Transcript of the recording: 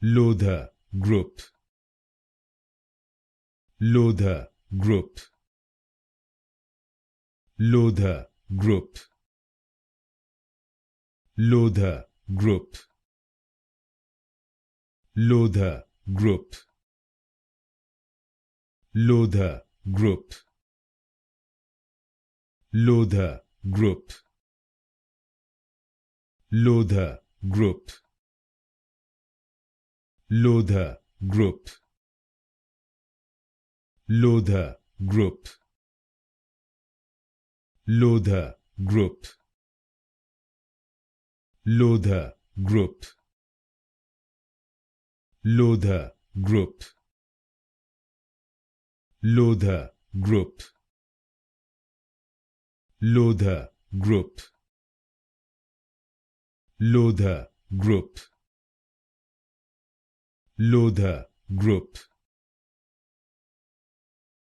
Lodha Group. Lodha Group. Lodha Group. Lodha Group. Lodha Group. Lodha Group. Lodha Group. Lodha Group. Lodha Group. Lodha Group. Lodha Group. Lodha Group. Lodha Group. Lodha Group. Lodha Group. Lodha Group. Lodha Group.